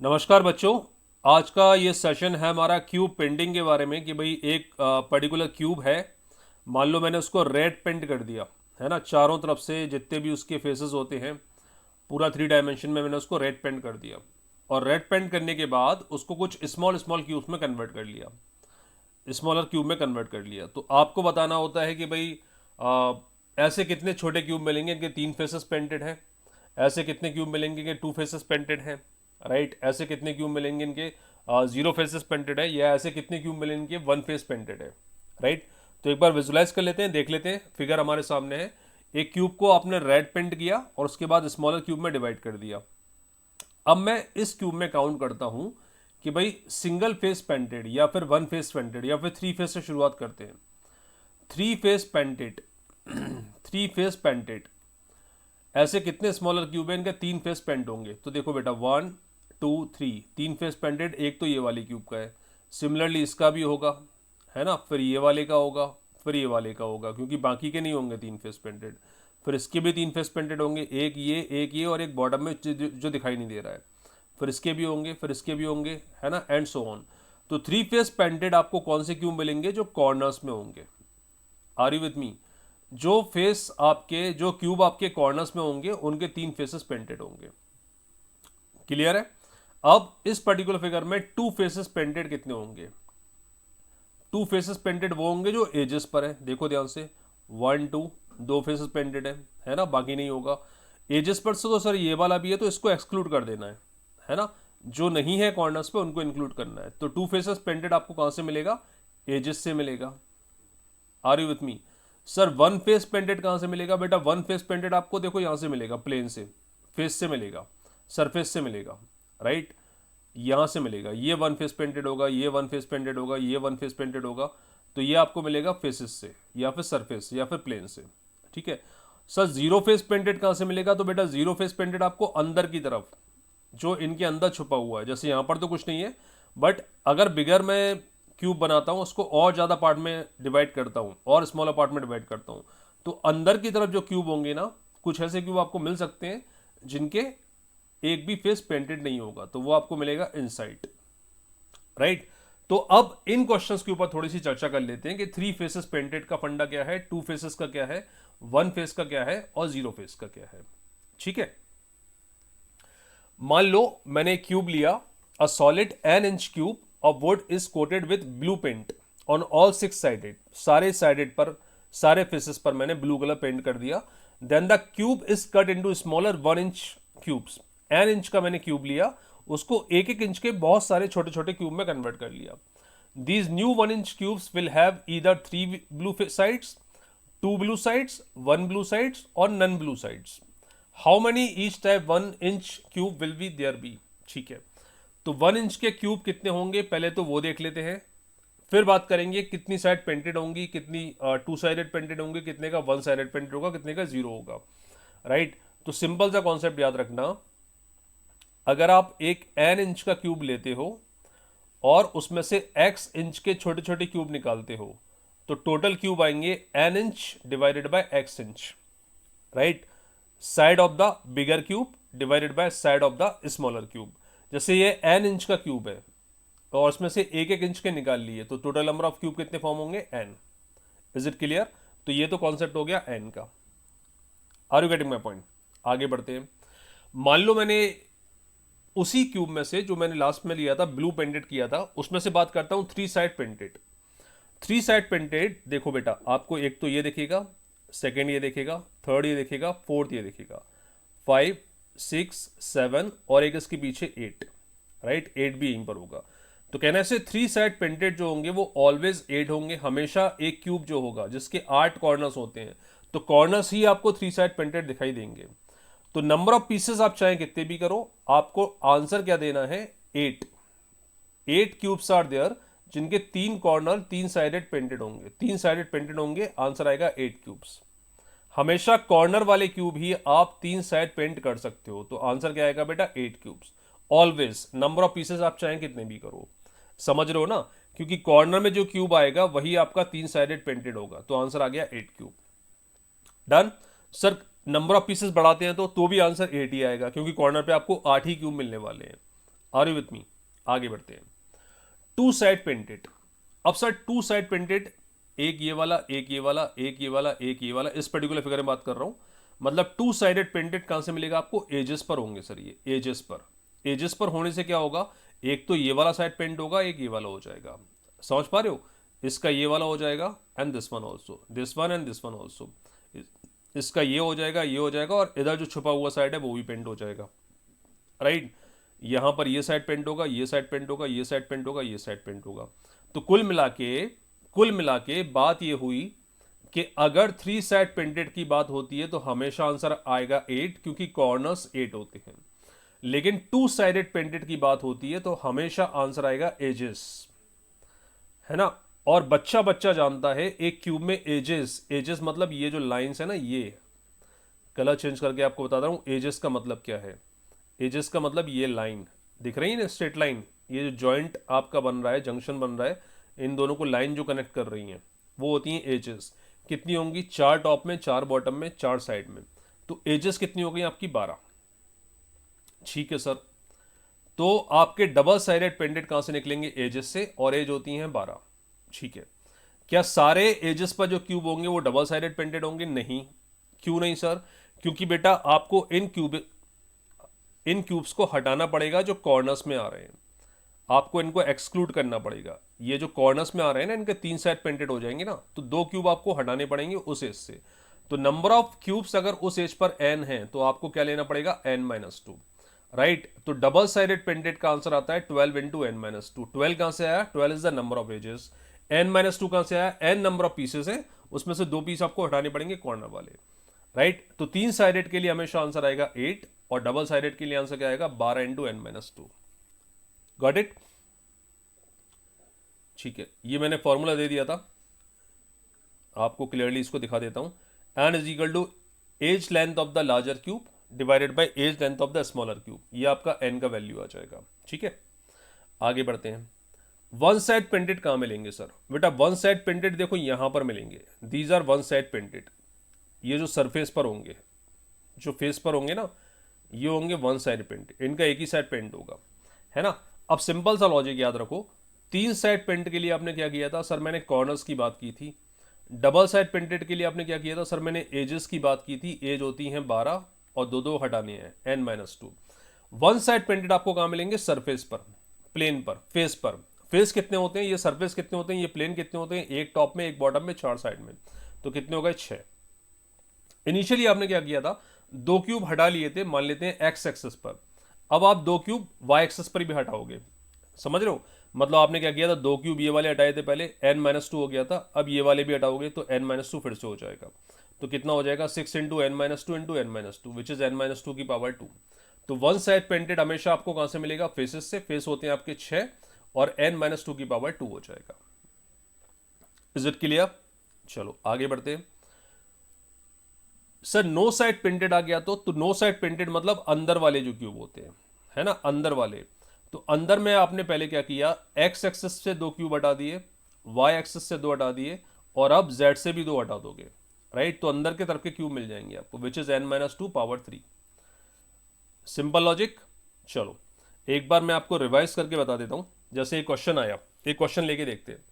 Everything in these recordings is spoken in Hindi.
नमस्कार बच्चों। आज का ये सेशन है हमारा क्यूब पेंटिंग के बारे में कि भाई एक पर्टिकुलर क्यूब है। मान लो मैंने उसको रेड पेंट कर दिया है ना, चारों तरफ से जितने भी उसके फेसेस होते हैं पूरा 3 डायमेंशन में मैंने उसको रेड पेंट कर दिया। और रेड पेंट करने के बाद उसको कुछ स्मॉल स्मॉल क्यूब्स में कन्वर्ट कर लिया, स्मॉलर क्यूब में कन्वर्ट कर लिया। तो आपको बताना होता है कि भाई आ, ऐसे कितने छोटे क्यूब मिलेंगे इनके 3 फेसेस पेंटेड हैं, ऐसे कितने क्यूब मिलेंगे इनके 2 फेसेस पेंटेड हैं, राइट, ऐसे कितने क्यूब मिलेंगे इनके 0 फेसेस पेंटेड है, या ऐसे कितने क्यूब मिलेंगे इनके 1 फेस पेंटेड है, राइट। तो एक बार विजुलाइज कर लेते हैं, देख लेते हैं। फिगर हमारे सामने है, एक क्यूब को आपने रेड पेंट किया और उसके बाद स्मॉलर क्यूब में डिवाइड कर दिया। अब मैं इस क्यूब में काउंट करता हूं कि भाई सिंगल फेस पेंटेड या फिर 1 फेस पेंटेड या फिर 3 फेस से शुरुआत करते हैं। 3 फेस पेंटेड 3 फेस पेंटेड ऐसे कितने स्मॉलर क्यूब है इनके 3 फेस पेंट होंगे। तो देखो बेटा 1 2 3 3 फेस पेंटेड एक तो ये वाली क्यूब का है, सिमिलरली इसका भी होगा, है ना, फिर ये वाले का होगा, फिर ये वाले का होगा, क्योंकि बाकी के नहीं होंगे 3 फेस पेंटेड। फिर इसके भी 3 फेस पेंटेड होंगे, एक ये और एक बॉटम में जो दिखाई नहीं दे रहा है। फिर इसके भी होंगे, फिर इसके भी होंगे, है ना, एंड सो ऑन। तो 3 फेस पेंटेड आपको कौन से क्यूब मिलेंगे? जो कॉर्नर्स में होंगे। Are you with me? जो क्यूब आपके कॉर्नर्स में होंगे उनके 3 फेसेस पेंटेड होंगे। क्लियर है? अब इस पर्टिकुलर फिगर में 2 फेसेस पेंटेड कितने होंगे? 2 फेसेस पेंटेड वो होंगे जो एजेस पर है। देखो ध्यान से, 1 2 2 फेसेस पेंटेड है ना, बाकी नहीं होगा। एजेस पर से तो सर ये वाला भी है, तो इसको एक्सक्लूड कर देना है ना। जो नहीं है कॉर्नर्स पे उनको इंक्लूड करना है। तो 2 फेसेस पेंटेड आपको कहां से मिलेगा? एजेस से मिलेगा। Are you with me? Sir 1 face painted कहां से मिलेगा? बेटा 1 फेस पेंटेड आपको देखो यहां से मिलेगा, प्लेन से, फेस से मिलेगा, सरफेस से मिलेगा, राइट। यहां से मिलेगा, ये 1 फेस पेंटेड होगा, ये 1 फेस पेंटेड होगा, ये 1 फेस पेंटेड होगा। तो ये आपको मिलेगा फेसेस से या फिर सरफेस या फिर प्लेन से, ठीक है। सर 0 फेस पेंटेड कहां से मिलेगा? तो बेटा 0 फेस पेंटेड आपको अंदर की तरफ, जो इनके अंदर छुपा हुआ है। जैसे यहाँ पर तो कुछ नहीं है, बट अगर बिगर मैं क्यूब बनाता हूँ, उसको और ज़्यादा पार्ट में डिवाइड करता हूँ और स्मॉलर पार्ट में डिवाइड करता हूँ, तो अंदर की तरफ जो क्यूब होंगे ना, कुछ ऐसे क्यूब आपको मिल सकते हैं जिनके एक भी फेस पेंटेड नहीं होगा, तो वो आपको मिलेगा इनसाइड, राइट। तो अब इन क्वेश्चंस के ऊपर थोड़ी सी चर्चा कर लेते हैं कि 3 फेसेस पेंटेड का फंडा क्या है, 2 फेसेस का क्या है, 1 फेस का क्या है और 0 फेस का क्या है, ठीक है। मान लो मैंने एक क्यूब लिया, a solid an inch cube of wood is coated with blue paint on all 6 sided, सारे साइडेड पर, सारे फेसेस पर मैंने ब्लू कलर पेंट कर दिया। Then the cube is cut into smaller 1 inch cubes. N inch का मैंने क्यूब लिया, उसको एक एक इंच के बहुत सारे छोटे छोटे क्यूब में कन्वर्ट कर लिया। These new 1 inch cubes will have either 3 blue sides, 2 blue sides, 1 blue sides और none blue sides. How many each type 1 inch cube will be there be? ठीक है, तो 1 इंच के क्यूब कितने होंगे पहले तो वो देख लेते हैं, फिर बात करेंगे कितनी साइड पेंटेड होंगी, कितनी 2 साइडेड पेंटेड होंगे, कितने का 1 साइडेड पेंटेड होगा, कितने का 0 होगा, राइट। तो सिंपल सा कॉन्सेप्ट याद रखना, अगर आप एक एन इंच का क्यूब लेते हो और उसमें से एक्स इंच के छोटे छोटे क्यूब निकालते हो, तो टोटल क्यूब आएंगे an inch divided by x inch, right. Side of the bigger cube divided by side of the smaller cube. जैसे ये एन इंच का क्यूब है और उसमें से एक एक इंच के निकाल लिए, तो टोटल नंबर ऑफ क्यूब कितने फॉर्म होंगे? एन। Is it clear? तो ये तो कॉन्सेप्ट हो गया एन का। Are you getting my point? आगे बढ़ते हैं। मान लो मैंने उसी क्यूब में से, जो मैंने लास्ट में लिया था ब्लू पेंटेड किया था, उसमें से बात करता हूं 3 साइड पेंटेड। 3 साइड पेंटेड देखो बेटा, आपको एक तो ये दिखेगा, सेकेंड ये दिखेगा, थर्ड ये दिखेगा, फोर्थ ये दिखेगा, 5 6 7 और एक इसके पीछे 8, राइट, 8 भी यहीं पर होगा। तो कहने से 3 साइड पेंटेड जो होंगे वो ऑलवेज 8 होंगे। हमेशा एक क्यूब जो होगा जिसके 8 कॉर्नर्स होते हैं, तो कॉर्नर्स ही आपको 3 साइड पेंटेड दिखाई देंगे। तो नंबर ऑफ पीसेस आप चाहे कितने भी करो, आपको आंसर क्या देना है? 8। 8 क्यूब्स आर देयर जिनके 3 कॉर्नर 3 साइडेड पेंटेड होंगे, 3 साइडेड पेंटेड होंगे, आंसर आएगा 8 क्यूब्स। हमेशा कॉर्नर वाले क्यूब ही आप 3 साइड पेंट कर सकते हो, तो आंसर क्या आएगा बेटा? 8 cubes. Always number of pieces आप चाहें कितने भी करो, समझ रहे हो ना, क्योंकि कॉर्नर में जो क्यूब आएगा वही आपका 3 साइडेड पेंटेड होगा, तो आंसर आ गया 8 cube. Done. Sir number of pieces बढ़ाते हैं तो भी आंसर 8 ही आएगा, क्योंकि कॉर्नर पे आपको 8 ही क्यूब मिलने वाले हैं। Are you with me? आगे बढ़ते हैं। Two side painted. अब सर टू साइड पेंटेड, एक ये वाला, एक ये वाला, एक ये वाला, एक ये वाला, इस पर्टिकुलर फिगर में बात कर रहा हूं। मतलब टू साइडेड पेंटेड कहां से मिलेगा आपको? एजेस पर होंगे सर, ये एजेस पर। एजेस पर होने से क्या होगा? एक तो ये वाला साइड पेंट होगा, एक ये वाला हो जाएगा। समझ पा रहे हो? इसका ये वाला हो जाएगा and this one also, this one and this one also. इसका ये हो जाएगा, ये हो जाएगा, और इधर जो छुपा हुआ साइड है वो भी पेंट हो जाएगा। राइट, यहां पर ये साइड पेंट होगा, ये साइड पेंट होगा, ये साइड पेंट होगा, ये साइड पेंट होगा। तो कुल मिला के बात ये हुई कि अगर थ्री साइड पेंटेड की बात होती है तो हमेशा आंसर आएगा 8, क्योंकि कॉर्नर्स 8 होते हैं। लेकिन टू साइडेड पेंटेड की बात होती है तो हमेशा आंसर आएगा एजेस, है ना। और बच्चा बच्चा जानता है एक क्यूब में एजेस, एजेस मतलब ये जो लाइंस है ना, ये कलर चेंज करके आपको बता रहा हूं एजेस का मतलब क्या है। एजेस का मतलब ये लाइन दिख रही है ना, स्ट्रेट लाइन, ये जो जॉइंट आपका बन रहा है, जंक्शन बन रहा है, इन दोनों को लाइन जो कनेक्ट कर रही हैं वो होती हैं एजेस। कितनी होंगी? 4 टॉप में, 4 बॉटम में, 4 साइड में। तो एजेस कितनी हो गई आपकी? 12। ठीक है सर। तो आपके डबल साइडेड पेंडेंट कहां से निकलेंगे? एजेस से, और एज होती हैं 12। ठीक है। क्या सारे एजेस पर जो क्यूब होंगे वो डबल साइडेड पेंडेंट होंगे? नहीं। क्यों नहीं सर? क्योंकि बेटा आपको इन क्यूब्स को हटाना पड़ेगा जो कॉर्नर्स में आ रहे हैं, आपको इनको एक्सक्लूड करना पड़ेगा। ये जो कॉर्नर्स में आ रहे हैं ना, इनके 3 साइड पेंटेड हो जाएंगे ना, तो 2 क्यूब आपको हटाने पड़ेंगे उस एज से। तो नंबर ऑफ क्यूब्स अगर उस एज पर n है तो आपको क्या लेना पड़ेगा? n-2। राइट, तो डबल साइडेड पेंटेड का आंसर आता है 12 इंटू n-2। 12 कहां से आया? 12 is the number of edges. n-2 कहां से आया? n नंबर ऑफ पीसेस है, उसमें से 2 पीस आपको हटाने पड़ेंगे कॉर्नर वाले। राइट, तो 3 साइडेड के लिए हमेशा आंसर आएगा 8, और डबल साइडेड के लिए आंसर क्या आएगा? 12 इंटू n-2। Got it? ठीक है, ये मैंने फॉर्मूला दे दिया था आपको, क्लियरली इसको दिखा देता हूं। N is equal to edge length of the larger cube divided by edge length of the smaller cube. ये आपका एन का वैल्यू आ जाएगा। ठीक है, आगे बढ़ते हैं। वन साइड पेंटेड कहां मिलेंगे सर? बेटा वन साइड पेंटेड देखो यहां पर मिलेंगे, these are one side painted. ये जो सरफेस पर होंगे, जो फेस पर होंगे ना, ये होंगे वन साइड पेंट, इनका एक ही साइड पेंट होगा, है ना। अब सिंपल सा लॉजिक याद रखो, 3 साइड पेंट के लिए आपने क्या किया था सर? मैंने कॉर्नर्स की बात की थी। डबल साइड पेंटेड के लिए आपने क्या किया था सर? मैंने एजेस की बात की थी। एज होती हैं 12 और 2 हटाने हैं, n-2। वन साइड पेंटेड आपको कहां मिलेंगे? सरफेस पर, प्लेन पर, फेस पर। फेस कितने होते हैं? ये सरफेस कितने होते हैं? ये प्लेन कितने होते हैं? एक टॉप में, एक बॉटम में, 4 साइड में। तो कितने हो गए? 6। इनिशियली आपने क्या किया था? 2 क्यूब हटा लिए थे, मान लेते हैं एक्स एक्सेस पर। अब आप 2 क्यूब वाई एक्सेस पर भी हटाओगे। समझ रहे हो? मतलब आपने क्या किया था? 2 क्यूब ये वाले हटाए थे पहले, n-2 हो गया था। अब ये वाले भी हटाओगे तो n-2 फिर से हो जाएगा। तो कितना हो जाएगा? 6 into n-2 into n-2, which is n-2 की पावर 2। तो वन साइड पेंटेड हमेशा आपको कहां से मिलेगा? फेसेस से। फेस होते हैं आपके 6 और n-2 की पावर 2 हो जाएगा। Is it clear? चलो आगे बढ़ते हैं। सर नो साइड पेंटेड आ गया तो नो साइड पेंटेड मतलब अंदर वाले जो क्यूब होते हैं, है ना, अंदर वाले। तो अंदर में आपने पहले क्या किया? एक्स एक्सिस से 2 क्यूब हटा दिए, वाई एक्सिस से 2 हटा दिए, और अब जेड से भी 2 हटा दोगे। राइट, तो अंदर के तरफ के क्यूब मिल जाएंगे आपको, which is n-2 power 3। Simple logic. चलो एक बार मैं आपको रिवाइज करके बता देता हूं। जैसे एक क्वेश्चन आया, एक क्वेश्चन लेके देखते हैं।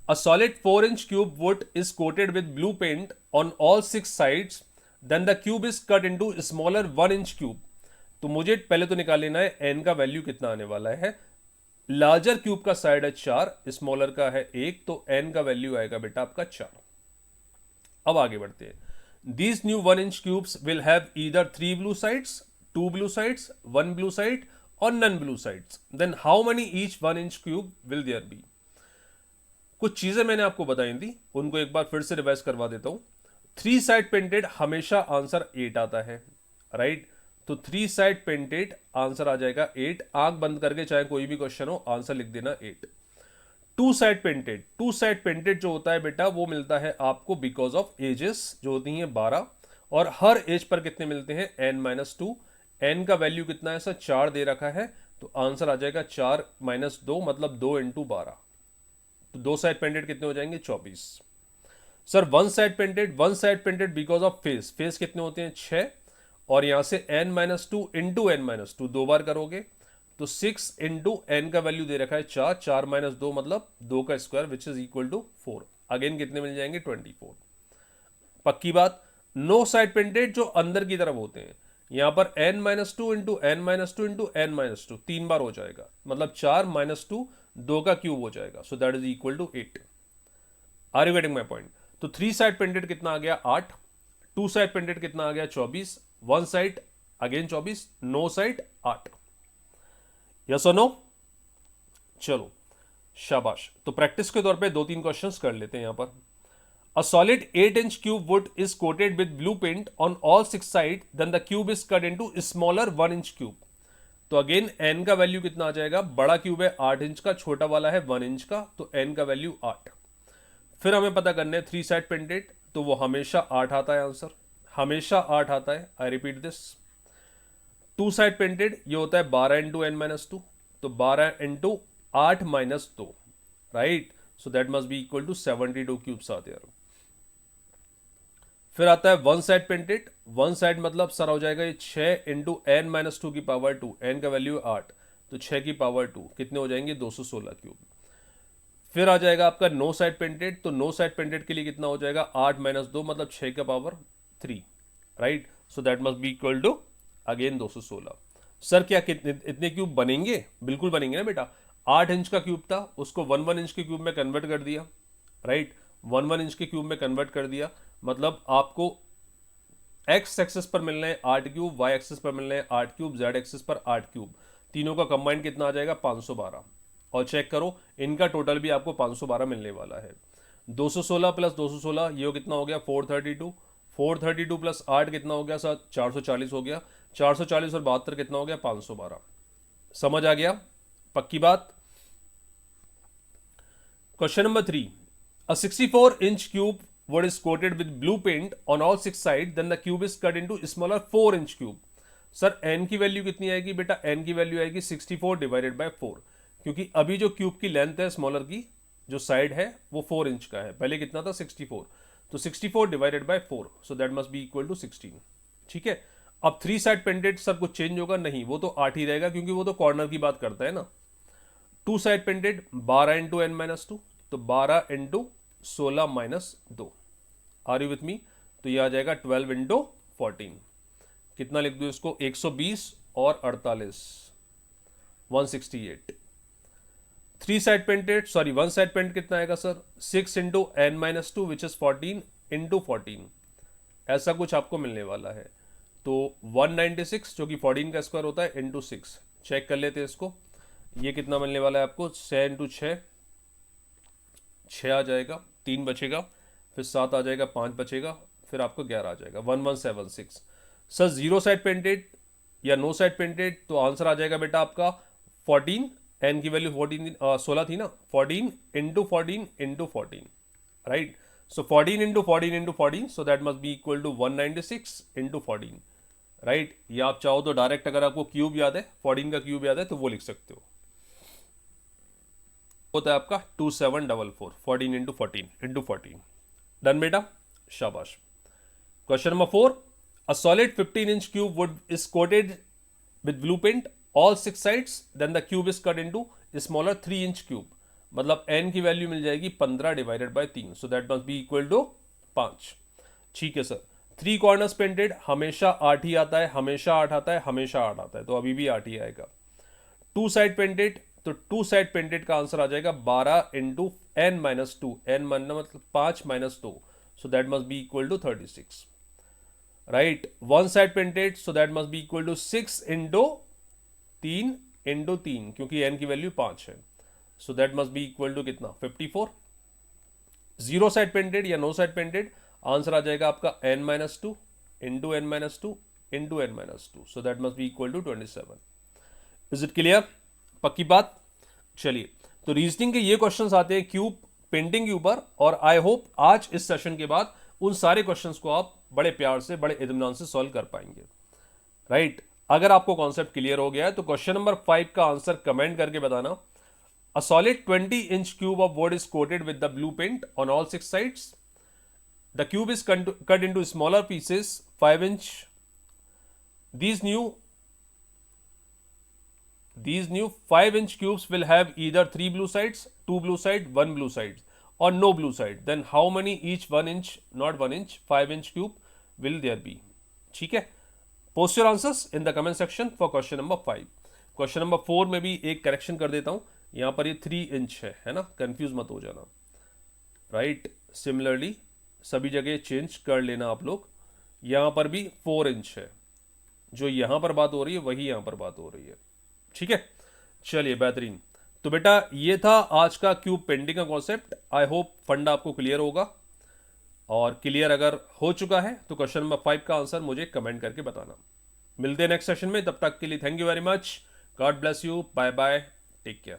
A solid 4-inch cube wood is coated with blue paint on all 6 sides. Then the cube is cut into smaller 1-inch cube. तो मुझे पहले तो निकाल लेना है n का वैल्यू कितना आने वाला है। लार्जर क्यूब का साइड है 4, स्मॉलर का है 1, तो n का वैल्यू आएगा बेटा आपका 4। अब आगे बढ़ते हैं। These new 1-inch cubes will have either 3 blue sides, 2 blue sides, 1 blue side or none blue sides. Then how many each 1-inch cube will there be? कुछ चीजें मैंने आपको बताई थी, उनको एक बार फिर से रिवाइज करवा देता हूं। 3 साइड पेंटेड हमेशा आंसर 8 आता है। राइट, तो 3 साइड पेंटेड आंसर आ जाएगा 8। आंख बंद करके चाहे कोई भी क्वेश्चन हो आंसर लिख देना 8। 2 साइड पेंटेड, 2 साइड पेंटेड जो होता है बेटा वो मिलता है आपको बिकॉज ऑफ एजेस जो होती हैं 12, और हर एज पर कितने मिलते हैं? n-2। n का वैल्यू कितना है सर? 4 दे रखा है, तो आंसर आ जाएगा 4 - 2 मतलब 2 इंटू 12। तो 2 साइड पेंटेड कितने हो जाएंगे? 24। Sir one side painted because of face, face कितने होते हैं? 6, और यहां से n-2 इंटू n-2 2 बार करोगे तो 6 इंटू एन का वैल्यू दे रखा है 4, 4 माइनस 2 मतलब 2 का square which is equal to 4। Again कितने मिल जाएंगे 24। पक्की बात। नो साइड पेंटेड जो अंदर की तरफ होते हैं, यहां पर n minus two into n minus two into n minus two 3 बार हो जाएगा, मतलब 4 माइनस 2 2 का क्यूब हो जाएगा, so that is equal to 8। Are you getting my point? तो 3 साइड पेंटेड कितना आ गया 8, 2 साइड पेंटेड कितना आ गया 24, 1 side again 24, no side 8। Yes और नो? चलो शाबाश। तो प्रैक्टिस के तौर पे 2-3 क्वेश्चंस कर लेते हैं यहां पर। A solid 8-inch cube wood is coated with blue paint on all 6 sides, then the cube is cut into smaller 1-inch cube. तो अगेन n का वैल्यू कितना आ जाएगा? बड़ा क्यूब है 8 इंच का, छोटा वाला है 1 इंच का, तो n का वैल्यू 8। फिर हमें पता करना है 3 साइड पेंटेड, तो वो हमेशा 8 आता है आंसर, हमेशा 8 आता है। I repeat this. 2 side painted ये होता है 12 इंटू एन माइनस टू, तो 12 into 8 minus 2, right? So that must be equal to 72 cubes आते हैं। फिर आता है 1 साइड पेंटेड, 1 साइड मतलब सर हो जाएगा ये 6 इंटू एन माइनस टू की पावर 2, एन का वैल्यू 8, तो 6 की पावर 2 कितने हो जाएंगे 216 क्यूब। फिर आ जाएगा आपका नो साइड पेंटेड, तो नो साइड पेंटेड के लिए कितना हो जाएगा 8 माइनस 2 मतलब 6 का power 3, right? So that must be equal to again 216। सर क्या कितने इतने क्यूब बनेंगे? बिल्कुल बनेंगे ना बेटा। 8 इंच का क्यूब था, उसको 1 इंच के क्यूब में कन्वर्ट कर दिया, राइट? 1 इंच के क्यूब में कन्वर्ट कर दिया, मतलब आपको एक्स एक्सिस पर मिलने हैं 8 क्यूब, वाई एक्सिस पर मिलने हैं 8 क्यूब, जेड एक्सिस पर 8 क्यूब, तीनों का कंबाइंड कितना आ जाएगा 512। और चेक करो इनका टोटल भी आपको 512 मिलने वाला है। 216 प्लस 216 ये कितना हो गया 432, 432 प्लस 8 कितना हो गया सर 440 हो गया, 440 और 72 कितना हो गया 512। समझ आ गया? पक्की बात। Question number 3, a 64-inch cube wood is coated with blue paint on all 6 sides, then the cube is cut into smaller 4-inch cube. Sir n की वैल्यू कितनी आएगी बेटा? n की वैल्यू आएगी 64 डिवाइडेड बाय 4, क्योंकि अभी जो क्यूब की लेंथ है स्मॉलर की जो साइड है वो 4 इंच का है, पहले कितना था 64, तो 64 divided by 4, so that must be equal to 16। ठीक है। अब 3 साइड पेंटेड सर कुछ चेंज होगा नहीं, वो तो 8 ही रहेगा क्योंकि वो तो कॉर्नर की बात करता है ना। 2 side painted 12 into n minus two, तो 12 into 16 minus 2, are you with me? तो ये आ जाएगा 12 इंटू 14, कितना लिख दो इसको 120 और 48, 168। 3 side painted sorry 1 side paint कितना आएगा sir 6 into n minus two which is 14 into 14, ऐसा कुछ आपको मिलने वाला है। तो 196 जो कि 14 का स्क्वायर होता है इंटू 6, चेक कर लेते हैं इसको, ये कितना मिलने वाला है आपको 6 इंटू 6, 6 आ जाएगा, 3 बचेगा, फिर 7 आ जाएगा, 5 बचेगा, फिर आपको 11 आ जाएगा 1176। सर 0 साइड पेंटेड या नो साइड पेंटेड, तो आंसर आ जाएगा बेटा आपका 14, एन की वैल्यू 16 थी ना, 14 into 14 into 14, right? So 14 into 14 into 14, so that must be equal to 196 into 14, right? या आप चाहो तो डायरेक्ट अगर आपको क्यूब याद है 14 का क्यूब याद है तो वो लिख सकते हो, होता है आपका 2744, 14 इंटू 14 इंटू 14। डन बेटा, शाबाश। Question number 4, a solid 15-inch cube wood is coated with blue paint all 6 sides, then the cube is cut into smaller 3-inch cube, मतलब n की वैल्यू मिल जाएगी 15 divided by 3, so that must be equal to 5। ठीक है सर। 3 कॉर्नर्स पेंटेड हमेशा 8 ही आता है, हमेशा 8 आता है, हमेशा 8 आता है, तो अभी भी 8 ही आएगा। 2 साइड पेंटेड, तो 2 साइड पेंटेड का आंसर आ जाएगा 12 into n minus two, n मतलब 5 minus 2, so that must be equal to 36, right? 1 side painted, so that must be equal to 6 into 3 into 3, क्योंकि एन की वैल्यू 5 है, so that must be equal to कितना 54। 0 साइड पेंटेड या नो साइड पेंटेड, आंसर आ जाएगा आपका n minus two into n minus two into n minus two, so that must be equal to 27। Is it clear? पक्की बात। चलिए, तो रीजनिंग के ये क्वेश्चंस आते हैं क्यूब पेंटिंग के ऊपर, और आई होप आज इस सेशन के बाद उन सारे क्वेश्चंस को आप बड़े प्यार से बड़े इत्मीनान से सॉल्व कर पाएंगे, राइट? अगर आपको कॉन्सेप्ट क्लियर हो गया है तो क्वेश्चन नंबर 5 का आंसर कमेंट करके बताना। A solid 20-inch cube of wood is coated with the blue paint on all 6 sides, the cube is cut into smaller pieces 5 inch, these new 5-inch cubes will have either 3 blue sides, 2 blue sides, 1 blue sides, or no blue side. Then how many each 1-inch, not 1-inch, 5-inch cube will there be? ठीक है, post your answers in the comment section for question number 5. Question number 4 में भी एक करेक्शन कर देता हूँ, यहाँ पर ये 3 इंच है ना, कंफ्यूज मत हो जाना. राइट, सिमिलरली सभी जगह चेंज कर लेना आप लोग. यहाँ पर भी 4 इंच है, जो यहाँ पर बात हो रही है वही यहाँ पर बात हो रही है. ठीक है, चलिए बेहतरीन. तो बेटा ये था आज का क्यूब पेंटिंग का कॉन्सेप्ट. आई होप फंडा आपको क्लियर होगा, और क्लियर अगर हो चुका है तो क्वेश्चन नंबर 5 का आंसर मुझे कमेंट करके बताना. मिलते हैं नेक्स्ट सेशन में, तब तक के लिए thank you very much. God bless you, bye bye, take care.